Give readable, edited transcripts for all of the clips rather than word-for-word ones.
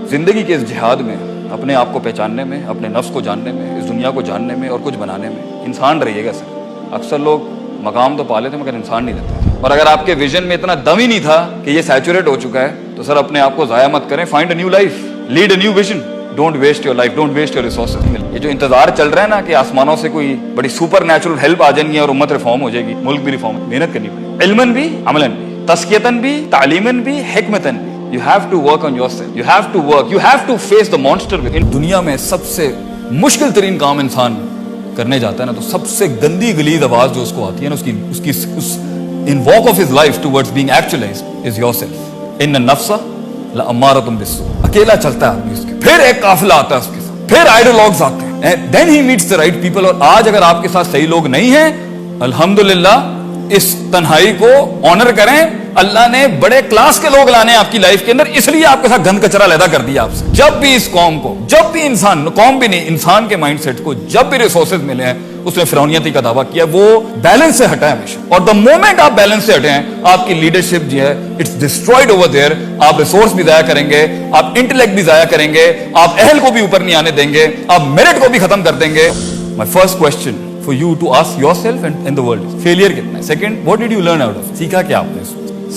زندگی کے اس جہاد میں اپنے آپ کو پہچاننے میں، اپنے نفس کو جاننے میں، اس دنیا کو جاننے میں اور کچھ بنانے میں انسان رہیے گا سر۔ اکثر لوگ مقام تو پا لیتے مگر انسان نہیں رہتے، اور اگر آپ کے ویژن میں اتنا دم ہی نہیں تھا کہ یہ سیچوریٹ ہو چکا ہے تو سر اپنے آپ کو ضائع مت کریں، find a new life, lead a new vision, don't waste your life, don't waste your resources. یہ جو انتظار چل رہا ہے نا کہ آسمانوں سے کوئی بڑی سپر نیچرل ہیلپ آ جائیں گی اور امت ریفارم ہو جائے گی، ملک بھی ریفارم، محنت کرنی پڑے گی، علماً بھی، عملاً بھی، تزکیتاً بھی، تعلیماً بھی، حکمتاً بھی۔ You have to work on yourself. You have to work. You have to face the monster within. دنیا میں سب سے مشکل ترین کام انسان کرنے جاتا ہے نا تو سب سے گندی غلیظ آواز جو اس کو آتی ہے نا اس in walk of his life towards being actualized is yourself. ان النفس لامارۃ بالسوء. اکیلا چلتا ہے آدمی اس کے، پھر ایک قافلہ آتا ہے اس کے ساتھ، پھر آئیڈیالوگز آتے ہیں، then he meets the right people. اور آج اگر آپ کے ساتھ صحیح لوگ نہیں ہیں، الحمدللہ اس تنہائی کو آنر کریں، اللہ نے بڑے کلاس کے لوگ لانے آپ کی لائف کے اندر، اس لیے آپ کے ساتھ گند کچرا علیحدہ کر دیا آپ سے۔ جب بھی اس قوم کو، جب بھی انسان، قوم بھی نہیں، انسان کے مائنڈ سیٹ کو جب بھی ریسورسز ملے ہیں اس نے فرعونیتی کا دعویٰ کیا، وہ بیلنس سے ہٹا ہے ہمیشہ، اور دا مومنٹ آپ بیلنس سے ہٹے ہیں آپ کی لیڈرشپ جو ہے اٹس ڈسٹرائڈ اوور دیئر۔ آپ ریسورس بھی ضائع کریں گے، آپ انٹلیکٹ بھی ضائع کریں گے، آپ اہل کو بھی اوپر نہیں آنے دیں گے، آپ میرٹ کو بھی ختم کر دیں گے۔ My first question for you to ask yourself and the world, failure کتنا ہے؟ Second, what did you learn out of? سیکھا کیا آپ نے؟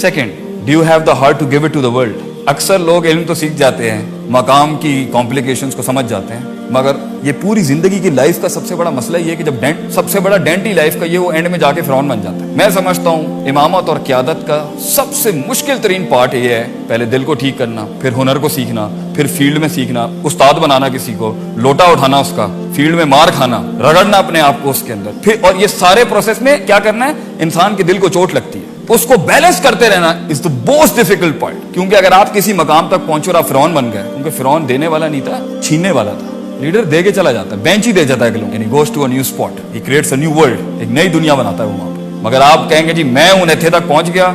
Second, do you have the heart to give it to the world? اکثر لوگ علم تو سیکھ جاتے ہیں، مقام کی کمپلیکیشنز کو سمجھ جاتے ہیں، مگر یہ پوری زندگی کی لائف کا سب سے بڑا مسئلہ یہ ہے کہ جب سب سے بڑا ڈینٹ ہی لائف کا یہ وہ اینڈ میں جا کے فرعون بن جاتا ہے۔ میں سمجھتا ہوں امامت اور قیادت کا سب سے مشکل ترین پارٹ یہ ہے، پہلے دل کو ٹھیک کرنا، پھر ہنر کو سیکھنا، پھر فیلڈ میں سیکھنا، استاد بنانا کسی کو، لوٹا اٹھانا اس کا، فیلڈ میں مار کھانا، رگڑنا اپنے آپ کو اس کے اندر، پھر اور یہ سارے پروسیس میں کیا کرنا ہے؟ انسان کے دل کو چوٹ لگتی ہے، اس کو بیلنس کرتے رہنا از دا موسٹ ڈیفیکلٹ پوائنٹ۔ کیونکہ اگر آپ کسی مقام تک پہنچو اور آپ فرعون بن گئے، کیونکہ فرعون دینے والا نہیں تھا، چھیننے والا تھا۔ لیڈر دے کے چلا جاتا ہے، بینچ ہی دے جاتا ہے کہ لوگ، یعنی goes to a new spot, he creates a new world, ایک نئی دنیا بناتا ہے وہ وہاں پہ۔ مگر آپ کہیں گے جی میں ہوں ایتھے تک پہنچ گیا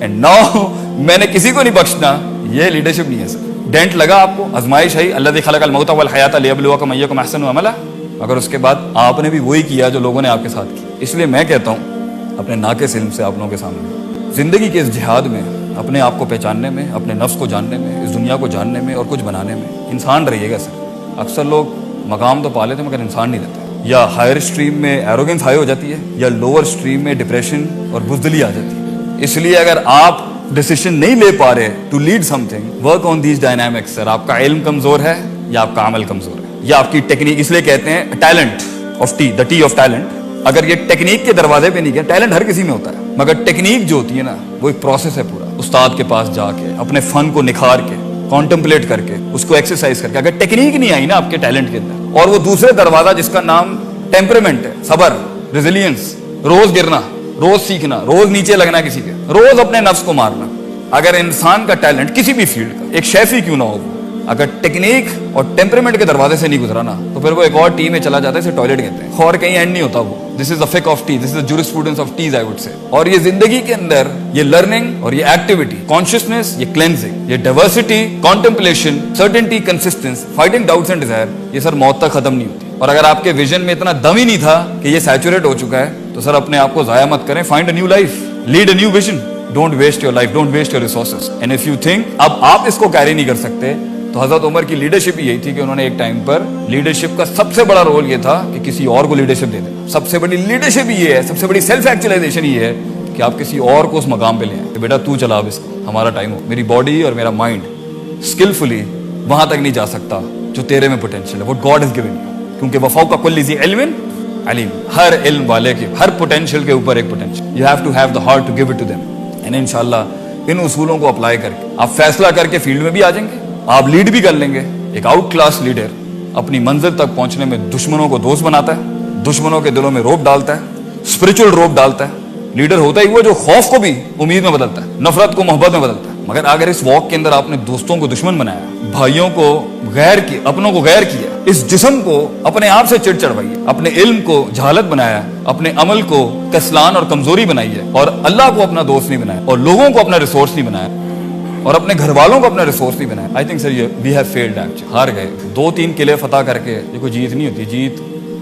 اینڈ ناؤ میں نے کسی کو نہیں بخشنا، یہ لیڈرشپ نہیں ہے سر۔ ڈینٹ لگا آپ کو، آزمائش ہے، الذی خلق الموت والحیات لیبلوکم ایکم احسن عملا، مگر اس کے بعد آپ نے بھی وہی کیا جو لوگوں نے آپ کے ساتھ کیا۔ اس لیے میں کہتا ہوں اپنے ناقص علم سے آپ لوگوں کے سامنے، زندگی کے اس جہاد میں اپنے آپ کو پہچاننے میں، اپنے نفس کو جاننے میں، اس دنیا کو جاننے میں اور کچھ بنانے میں انسان رہیے گا سر۔ اکثر لوگ مقام تو پا لیتے مگر انسان نہیں رہتے، یا ہائر اسٹریم میں ایروگنس ہائی ہو جاتی ہے، یا لوور اسٹریم میں ڈپریشن اور بزدلی آ جاتی ہے۔ اس لیے اگر آپ ڈیسیشن نہیں لے پا رہے to lead something, work on these dynamics sir. آپ کا علم کمزور ہے یا آپ کا عمل کمزور ہے، یا آپ کی ٹیکنیک، اس لیے کہتے ہیں talent of T, the T of talent. اگر یہ ٹیکنیک کے دروازے پہ نہیں گیا، ٹیلنٹ ہر کسی میں ہوتا ہے، مگر ٹیکنیک جو ہوتی ہے نا وہ ایک پروسیس ہے پورا، استاد کے پاس جا کے اپنے فن کو نکھار کے، کانٹمپلیٹ کر کے، اس کو ایکسرسائز کر کے۔ اگر ٹیکنیک نہیں آئی نا آپ کے ٹیلنٹ کے اندر، اور وہ دوسرے دروازہ جس کا نام ٹیمپرمنٹ ہے، صبر، ریزیلینس، روز گرنا، روز سیکھنا، روز نیچے لگنا کسی کے، روز اپنے نفس کو مارنا۔ اگر انسان کا ٹیلنٹ کسی بھی فیلڈ کا، ایک شیف ہی کیوں نہ ہو، اگر ٹیکنیک اور ٹیمپرمنٹ کے دروازے سے نہیں گزرا نا تو پھر وہ ایک اور ٹی میں چلا جاتا ہے، اسے ٹوائلٹ کہتے ہیں، اور کہیں اینڈ نہیں ہوتا وہ۔ دس از دا فک of tea, this is the jurisprudence of teas I would say. اور یہ زندگی کے اندر یہ لرننگ اور یہ ایکٹیویٹی، کانشیسنس، یہ کلینزنگ، یہ diversity, contemplation, certainty, consistency, fighting doubts and desire, یہ سر موت تک ختم نہیں ہوتی۔ اور اگر آپ کے ویژن میں اتنا دم ہی نہیں تھا کہ یہ سیچوریٹ ہو چکا ہے تو سر اپنے آپ کو ضائع مت کریں، find a new life, lead a new vision, don't waste your life, don't waste your resources. And if you think اب آپ اس کو کیری نہیں کر سکتے، تو حضرت عمر کی لیڈرشپ یہی تھی کہ انہوں نے ایک ٹائم پر لیڈرشپ کا سب سے بڑا رول یہ تھا کہ کسی اور کو لیڈرشپ دے دینا۔ سب سے بڑی لیڈرشپ یہ ہے، سب سے بڑی سیلف ایکچولائزیشن یہ ہے کہ آپ کسی اور کو اس مقام پہ لیں کہ بیٹا تو چلا اب اس کو، ہمارا ٹائم ہو، میری باڈی اور میرا مائنڈ اسکلفلی وہاں تک نہیں جا سکتا جو تیرے میں پوٹینشیل ہے، what God has given you۔ کیونکہ وفوق کل ذی علم علیم، ہر علم والے کے ہر پوٹینشیل کے اوپر ایک potential, you have to have the heart to give it to them۔ and انشاءاللہ ان اصولوں کو اپلائی کر کے آپ فیصلہ کر کے فیلڈ میں بھی آ جائیں گے، آپ لیڈ بھی کر لیں گے۔ ایک آؤٹ کلاس لیڈر اپنی منزل تک پہنچنے میں دشمنوں کو دوست بناتا ہے، دشمنوں کے دلوں میں روب ڈالتا ہے، اسپرچل روب ڈالتا ہے۔ لیڈر ہوتا ہی وہ جو خوف کو بھی امید میں بدلتا ہے، نفرت کو محبت میں بدلتا ہے۔ مگر اگر اس واک کے اندر آپ نے دوستوں کو دشمن بنایا، بھائیوں کو غیر کیا، اپنوں کو غیر کیا، اس جسم کو اپنے آپ سے چڑ چڑھوائی، اپنے علم کو جہالت بنایا، اپنے عمل کو کسلان اور کمزوری بنائی ہے، اور اللہ کو اپنا دوست نہیں بنایا، اور لوگوں کو اپنا ریسورس نہیں بنایا، اور اپنے گھر والوں کو اپنا ریسورس نہیں بنایا، I think sir we have failed actually, ہار گئے۔ 2-3 قلعے فتح کر کے یہ کوئی جیت نہیں ہوتی،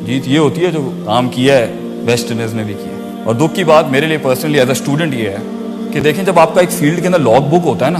جیت یہ ہوتی ہے جو کام کیا ہے ویسٹ انڈیز نے بھی کیا۔ اور دکھ کی بات میرے لیے پرسنلی ایز اے اسٹوڈنٹ یہ ہے کہ دیکھیں جب آپ کا ایک فیلڈ کے اندر لاگ بک ہوتا ہے نا،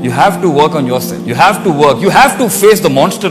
You have to work on yourself. You have to work. You have to face the monster.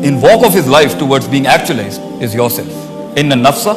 in walk of his life towards being actualized is yourself. Inna nafsa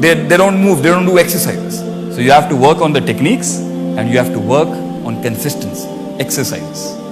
they don't move, they don't do exercises. So you have to work on the techniques and you have to work on consistency, exercise.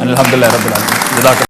الحمدللہ رب العالمین. جزاک